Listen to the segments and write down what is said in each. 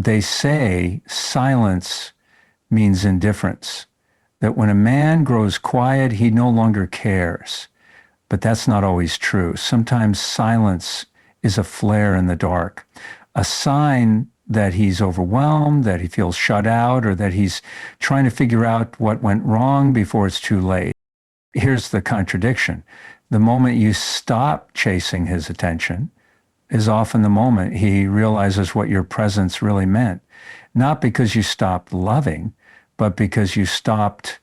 They say silence means indifference, that when a man grows quiet, he no longer cares. But that's not always true. Sometimes silence is a flare in the dark, a sign that he's overwhelmed, that he feels shut out, or that he's trying to figure out what went wrong before it's too late. Here's the contradiction. The moment you stop chasing his attention is often the moment he realizes what your presence really meant. Not because you stopped loving, but because you stopped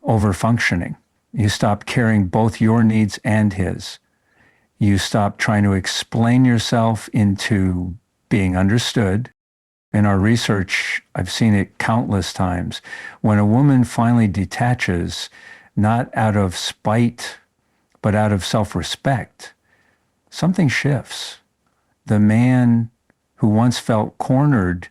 over-functioning. You stopped caring both your needs and his. You stopped trying to explain yourself into being understood. In our research, I've seen it countless times. When a woman finally detaches, not out of spite, but out of self-respect, something shifts. The man who once felt cornered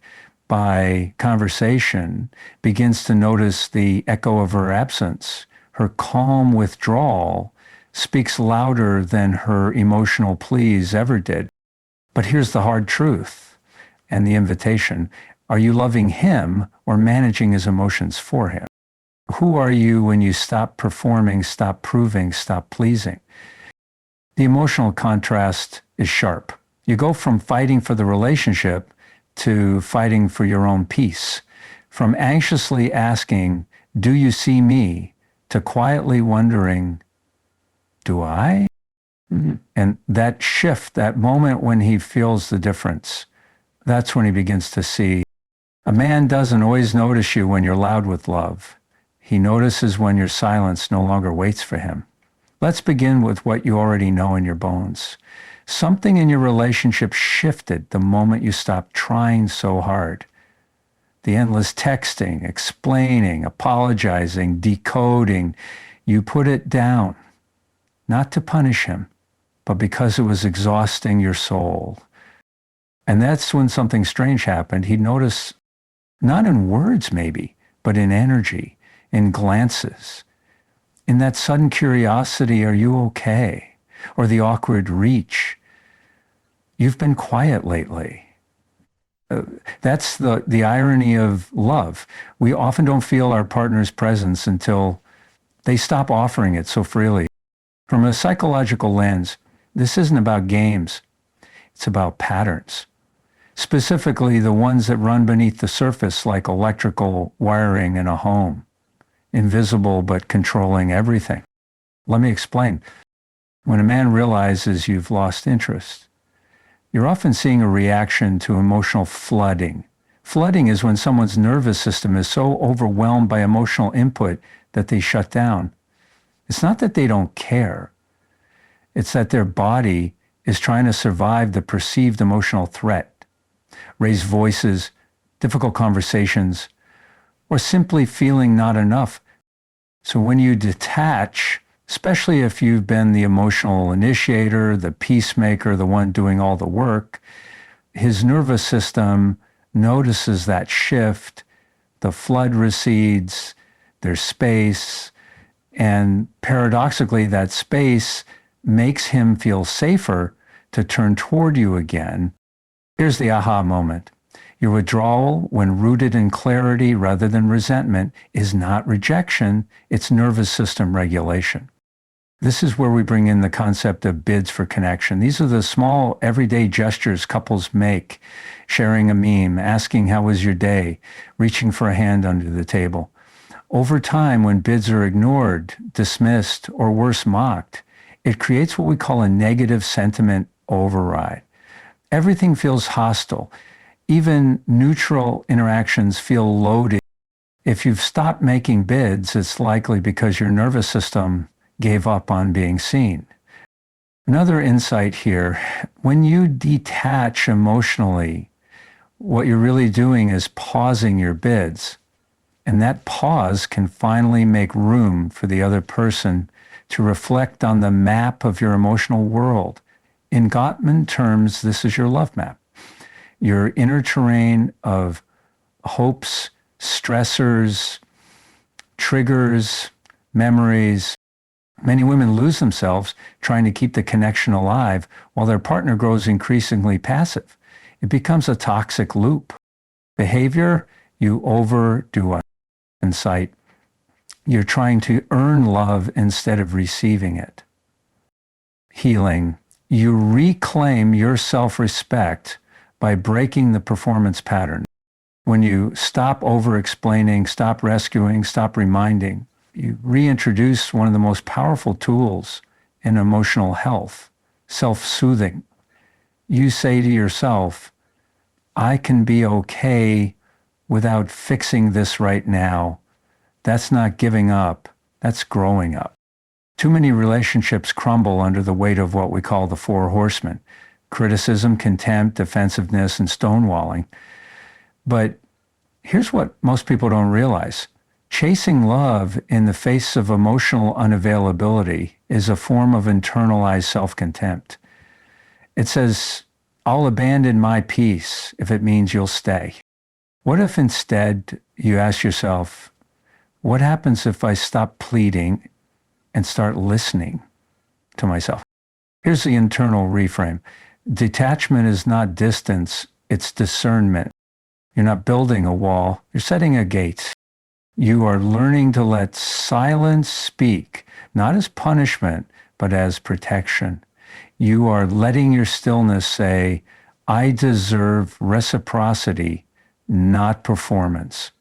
by conversation begins to notice the echo of her absence. Her calm withdrawal speaks louder than her emotional pleas ever did. But here's the hard truth and the invitation. Are you loving him or managing his emotions for him? Who are you when you stop performing, stop proving, stop pleasing? The emotional contrast is sharp. You go from fighting for the relationship to fighting for your own peace, from anxiously asking, "Do you see me?" to quietly wondering, "Do I?" And that shift, that moment when he feels the difference, that's when he begins to see. A man doesn't always notice you when you're loud with love. He notices when your silence no longer waits for him. Let's begin with what you already know in your bones. Something in your relationship shifted the moment you stopped trying so hard. The endless texting, explaining, apologizing, decoding, you put it down, not to punish him, but because it was exhausting your soul. And that's when something strange happened. He'd notice, not in words maybe, but in energy, in glances, in that sudden curiosity, "Are you okay?" Or the awkward reach, "You've been quiet lately." That's the irony of love. We often don't feel our partner's presence until they stop offering it so freely. From a psychological lens, this isn't about games. It's about patterns, specifically the ones that run beneath the surface like electrical wiring in a home, invisible but controlling everything. Let me explain. When a man realizes you've lost interest, you're often seeing a reaction to emotional flooding. Flooding is when someone's nervous system is so overwhelmed by emotional input that they shut down. It's not that they don't care. It's that their body is trying to survive the perceived emotional threat. Raised voices, difficult conversations, or simply feeling not enough. So when you detach, especially if you've been the emotional initiator, the peacemaker, the one doing all the work, his nervous system notices that shift, the flood recedes, there's space, and paradoxically that space makes him feel safer to turn toward you again. Here's the aha moment. Your withdrawal, when rooted in clarity rather than resentment, is not rejection, it's nervous system regulation. This is where we bring in the concept of bids for connection. These are the small, everyday gestures couples make, sharing a meme, asking how was your day, reaching for a hand under the table. Over time, when bids are ignored, dismissed, or worse, mocked, it creates what we call a negative sentiment override. Everything feels hostile. Even neutral interactions feel loaded. If you've stopped making bids, it's likely because your nervous system gave up on being seen. Another insight here, when you detach emotionally, what you're really doing is pausing your bids. And that pause can finally make room for the other person to reflect on the map of your emotional world. In Gottman terms, this is your love map. Your inner terrain of hopes, stressors, triggers, memories. Many women lose themselves trying to keep the connection alive while their partner grows increasingly passive. It becomes a toxic loop. Behavior, you overdo insight. You're trying to earn love instead of receiving it. Healing, you reclaim your self-respect by breaking the performance pattern. When you stop over-explaining, stop rescuing, stop reminding, you reintroduce one of the most powerful tools in emotional health, self-soothing. You say to yourself, I can be okay without fixing this right now. That's not giving up. That's growing up. Too many relationships crumble under the weight of what we call the four horsemen: criticism, contempt, defensiveness, and stonewalling. But here's what most people don't realize. Chasing love in the face of emotional unavailability is a form of internalized self-contempt. It says, I'll abandon my peace if it means you'll stay. What if instead you ask yourself, what happens if I stop pleading and start listening to myself? Here's the internal reframe. Detachment is not distance, it's discernment. You're not building a wall, you're setting a gate. You are learning to let silence speak, not as punishment, but as protection. You are letting your stillness say, I deserve reciprocity, not performance.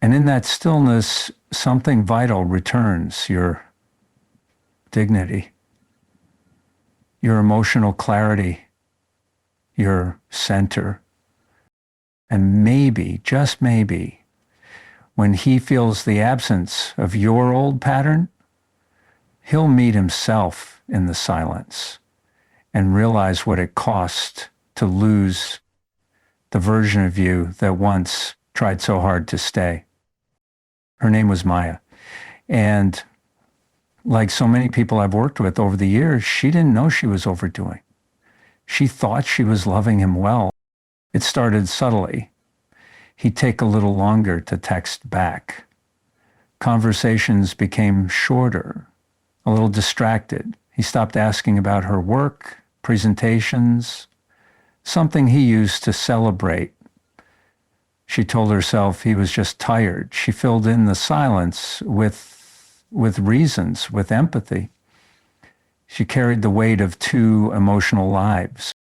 And in that stillness, something vital returns: your dignity, your emotional clarity, your center. And maybe, just maybe, when he feels the absence of your old pattern, he'll meet himself in the silence and realize what it cost to lose the version of you that once tried so hard to stay. Her name was Maya. And like so many people I've worked with over the years, she didn't know she was overdoing. She thought she was loving him well. It started subtly. He'd take a little longer to text back. Conversations became shorter, a little distracted. He stopped asking about her work, presentations, something he used to celebrate. She told herself he was just tired. She filled in the silence with reasons, with empathy. She carried the weight of two emotional lives.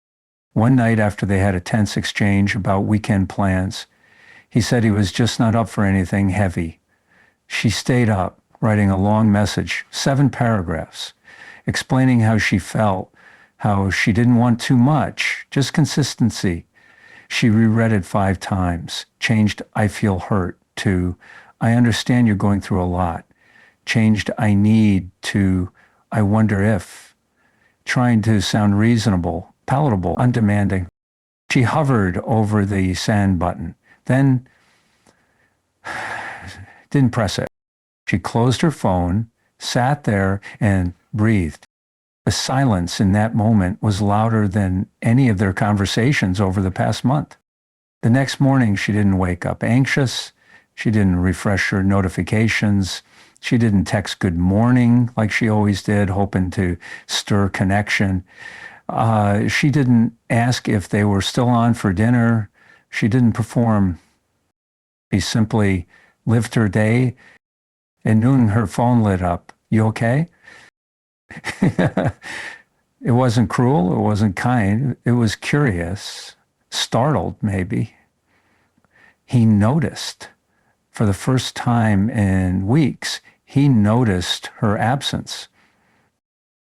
One night after they had a tense exchange about weekend plans, he said he was just not up for anything heavy. She stayed up, writing a long message, 7 paragraphs, explaining how she felt, how she didn't want too much, just consistency. She reread it 5 times, changed I feel hurt to I understand you're going through a lot, changed I need to I wonder if, trying to sound reasonable, palatable, undemanding. She hovered over the send button, then didn't press it. She closed her phone, sat there, and breathed. The silence in that moment was louder than any of their conversations over the past month. The next morning, she didn't wake up anxious. She didn't refresh her notifications. She didn't text good morning like she always did, hoping to stir connection. She didn't ask if they were still on for dinner. She didn't perform. She simply lived her day. At noon, her phone lit up. You okay? It wasn't cruel. It wasn't kind. It was curious, startled maybe. He noticed. For the first time in weeks, he noticed her absence.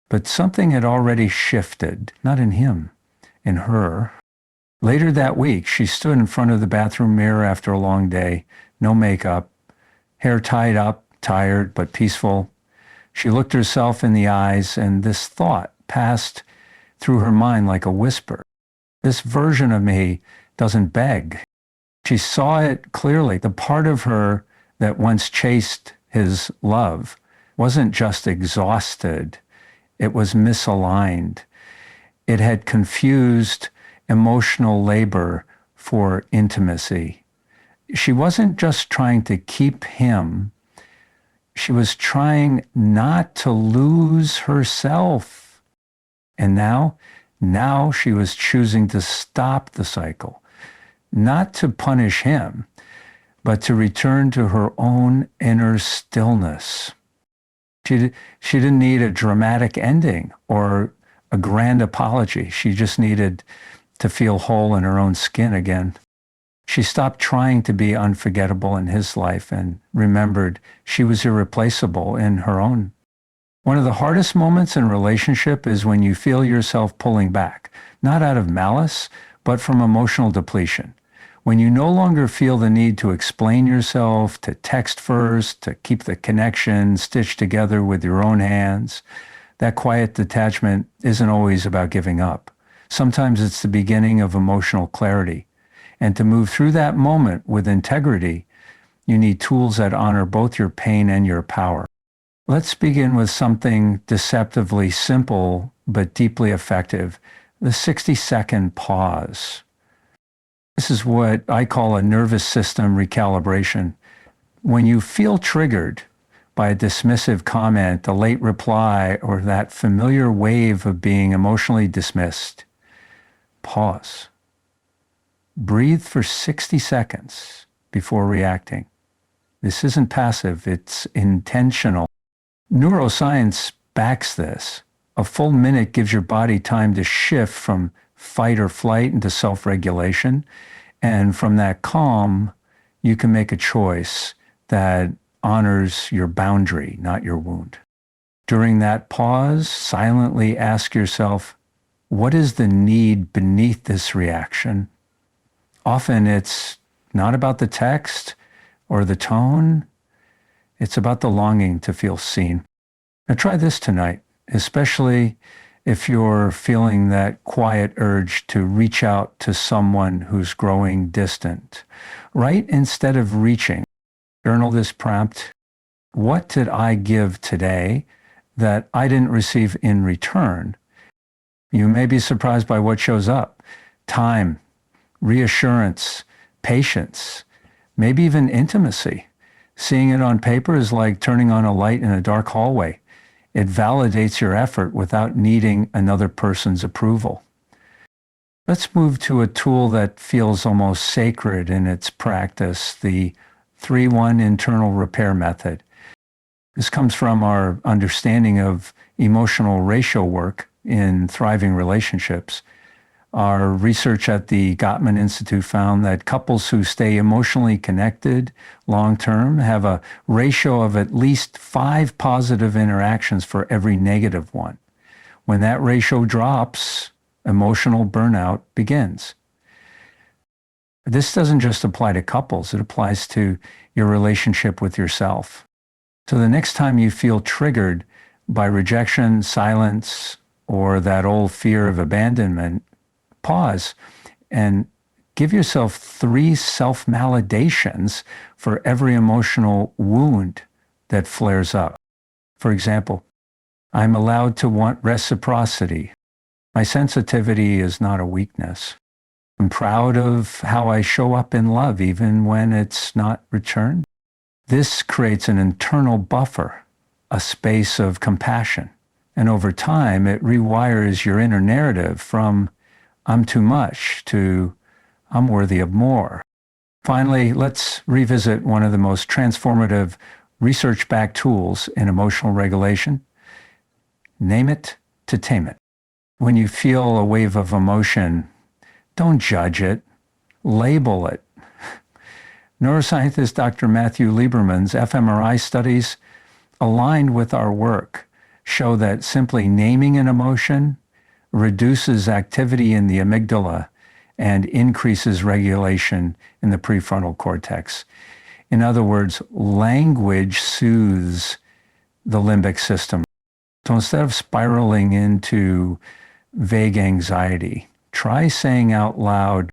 But something had already shifted, not in him, in her. Later that week, she stood in front of the bathroom mirror after a long day, no makeup, hair tied up, tired but peaceful. She looked herself in the eyes, and this thought passed through her mind like a whisper. This version of me doesn't beg. She saw it clearly. The part of her that once chased his love wasn't just exhausted. It was misaligned. It had confused emotional labor for intimacy. She wasn't just trying to keep him. She was trying not to lose herself. And now she was choosing to stop the cycle, not to punish him, but to return to her own inner stillness. She didn't need a dramatic ending or a grand apology. She just needed to feel whole in her own skin again. She stopped trying to be unforgettable in his life and remembered she was irreplaceable in her own. One of the hardest moments in a relationship is when you feel yourself pulling back, not out of malice, but from emotional depletion. When you no longer feel the need to explain yourself, to text first, to keep the connection stitched together with your own hands, that quiet detachment isn't always about giving up. Sometimes it's the beginning of emotional clarity. And to move through that moment with integrity, you need tools that honor both your pain and your power. Let's begin with something deceptively simple but deeply effective, the 60-second pause. This is what I call a nervous system recalibration. When you feel triggered by a dismissive comment, a late reply, or that familiar wave of being emotionally dismissed, pause. Breathe for 60 seconds before reacting. This isn't passive, it's intentional. Neuroscience backs this. A full minute gives your body time to shift from fight or flight into self-regulation. And from that calm, you can make a choice that honors your boundary, not your wound. During that pause, silently ask yourself, what is the need beneath this reaction? Often it's not about the text or the tone. It's about the longing to feel seen. Now try this tonight, especially if you're feeling that quiet urge to reach out to someone who's growing distant. Write instead of reaching. Journal this prompt. What did I give today that I didn't receive in return? You may be surprised by what shows up. Time, reassurance, patience, maybe even intimacy. Seeing it on paper is like turning on a light in a dark hallway. It validates your effort without needing another person's approval. Let's move to a tool that feels almost sacred in its practice, the 3-1 internal repair method. This comes from our understanding of emotional ratio work in thriving relationships. Our research at the Gottman Institute found that couples who stay emotionally connected long-term have a ratio of at least 5 positive interactions for every negative one. When that ratio drops, emotional burnout begins. This doesn't just apply to couples, it applies to your relationship with yourself. So the next time you feel triggered by rejection, silence, or that old fear of abandonment, pause and give yourself 3 self-validations for every emotional wound that flares up. For example, I'm allowed to want reciprocity. My sensitivity is not a weakness. I'm proud of how I show up in love even when it's not returned. This creates an internal buffer, a space of compassion. And over time, it rewires your inner narrative from I'm too much to I'm worthy of more. Finally, let's revisit one of the most transformative research-backed tools in emotional regulation. Name it to tame it. When you feel a wave of emotion, don't judge it, label it. Neuroscientist Dr. Matthew Lieberman's fMRI studies aligned with our work show that simply naming an emotion reduces activity in the amygdala and increases regulation in the prefrontal cortex. In other words, language soothes the limbic system. So instead of spiraling into vague anxiety, try saying out loud,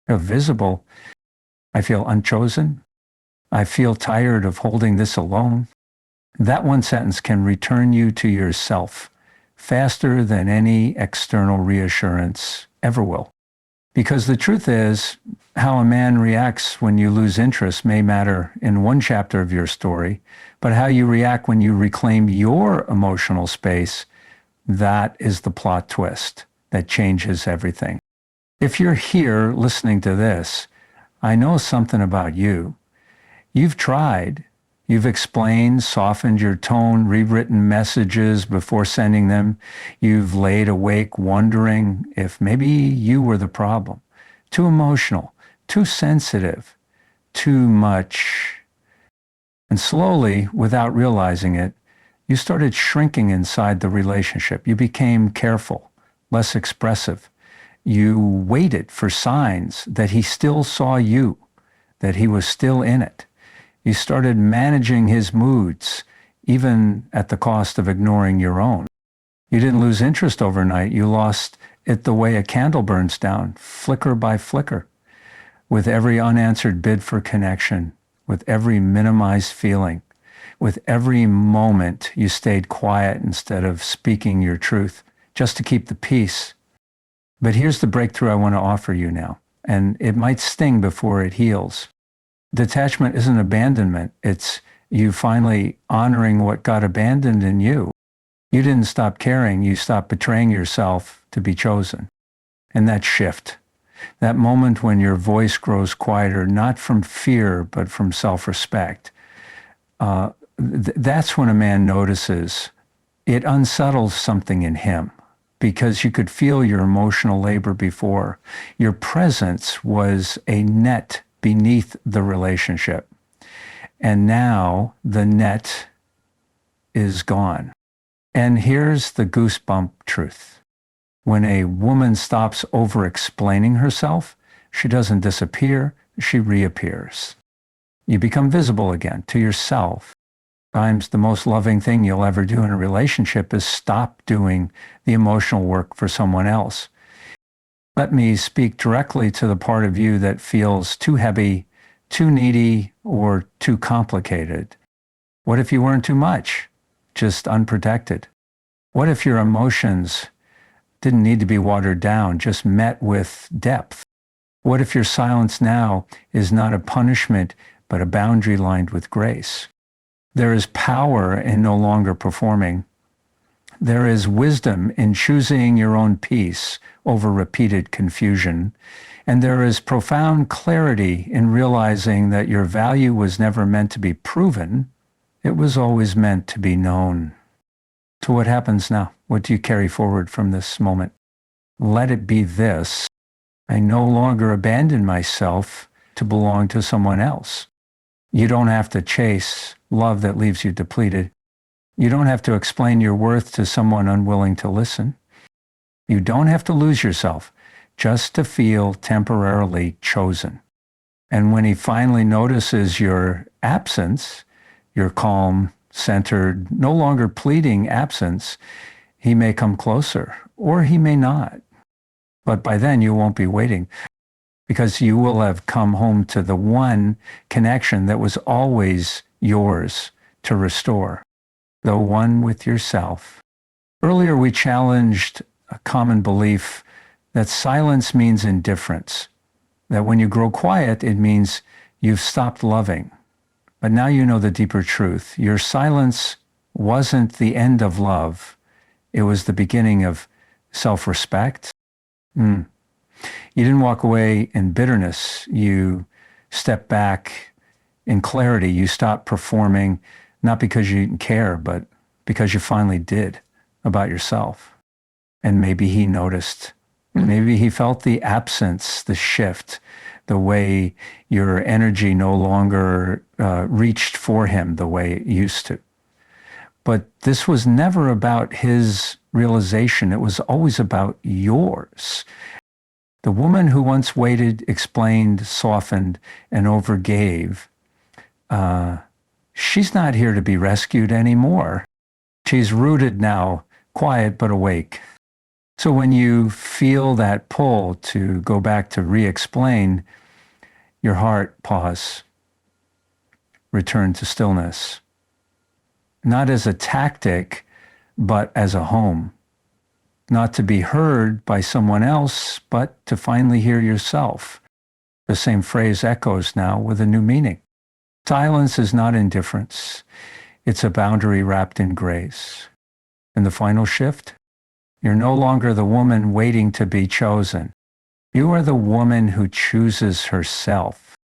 visible, I feel unchosen. I feel tired of holding this alone. That one sentence can return you to yourself faster than any external reassurance ever will. Because the truth is, how a man reacts when you lose interest may matter in one chapter of your story, but how you react when you reclaim your emotional space, that is the plot twist that changes everything. If you're here listening to this, I know something about you. You've tried. You've explained, softened your tone, rewritten messages before sending them. You've laid awake wondering if maybe you were the problem. Too emotional, too sensitive, too much. And slowly, without realizing it, you started shrinking inside the relationship. You became careful, less expressive. You waited for signs that he still saw you, that he was still in it. You started managing his moods, even at the cost of ignoring your own. You didn't lose interest overnight. You lost it the way a candle burns down, flicker by flicker, with every unanswered bid for connection, with every minimized feeling, with every moment you stayed quiet instead of speaking your truth, just to keep the peace. But here's the breakthrough I want to offer you now, and it might sting before it heals. Detachment isn't abandonment. It's you finally honoring what got abandoned in you. You didn't stop caring. You stopped betraying yourself to be chosen. And that shift, that moment when your voice grows quieter, not from fear, but from self-respect, that's when a man notices it unsettles something in him, because you could feel your emotional labor before. Your presence was a net beneath the relationship. And now the net is gone. And here's the goosebump truth. When a woman stops over-explaining herself, she doesn't disappear, she reappears. You become visible again to yourself. Sometimes the most loving thing you'll ever do in a relationship is stop doing the emotional work for someone else. Let me speak directly to the part of you that feels too heavy, too needy, or too complicated. What if you weren't too much, just unprotected? What if your emotions didn't need to be watered down, just met with depth? What if your silence now is not a punishment, but a boundary lined with grace? There is power in no longer performing. There is wisdom in choosing your own peace over repeated confusion. And there is profound clarity in realizing that your value was never meant to be proven. It was always meant to be known. So what happens now? What do you carry forward from this moment? Let it be this: I no longer abandon myself to belong to someone else. You don't have to chase love that leaves you depleted. You don't have to explain your worth to someone unwilling to listen. You don't have to lose yourself just to feel temporarily chosen. And when he finally notices your absence, your calm, centered, no longer pleading absence, he may come closer, or he may not. But by then you won't be waiting, because you will have come home to the one connection that was always yours to restore, the one with yourself. Earlier we challenged a common belief that silence means indifference, that when you grow quiet, it means you've stopped loving. But now you know the deeper truth. Your silence wasn't the end of love. It was the beginning of self-respect. You didn't walk away in bitterness. You stepped back in clarity. You stopped performing, not because you didn't care, but because you finally did, about yourself. And maybe he noticed. Maybe he felt the absence, the shift, the way your energy no longer reached for him the way it used to. But this was never about his realization. It was always about yours. The woman who once waited, explained, softened, and overgave, she's not here to be rescued anymore. She's rooted now, quiet but awake. So when you feel that pull to go back to re-explain, your heart pause, return to stillness. Not as a tactic, but as a home. Not to be heard by someone else, but to finally hear yourself. The same phrase echoes now with a new meaning. Silence is not indifference. It's a boundary wrapped in grace. And the final shift? You're no longer the woman waiting to be chosen. You are the woman who chooses herself.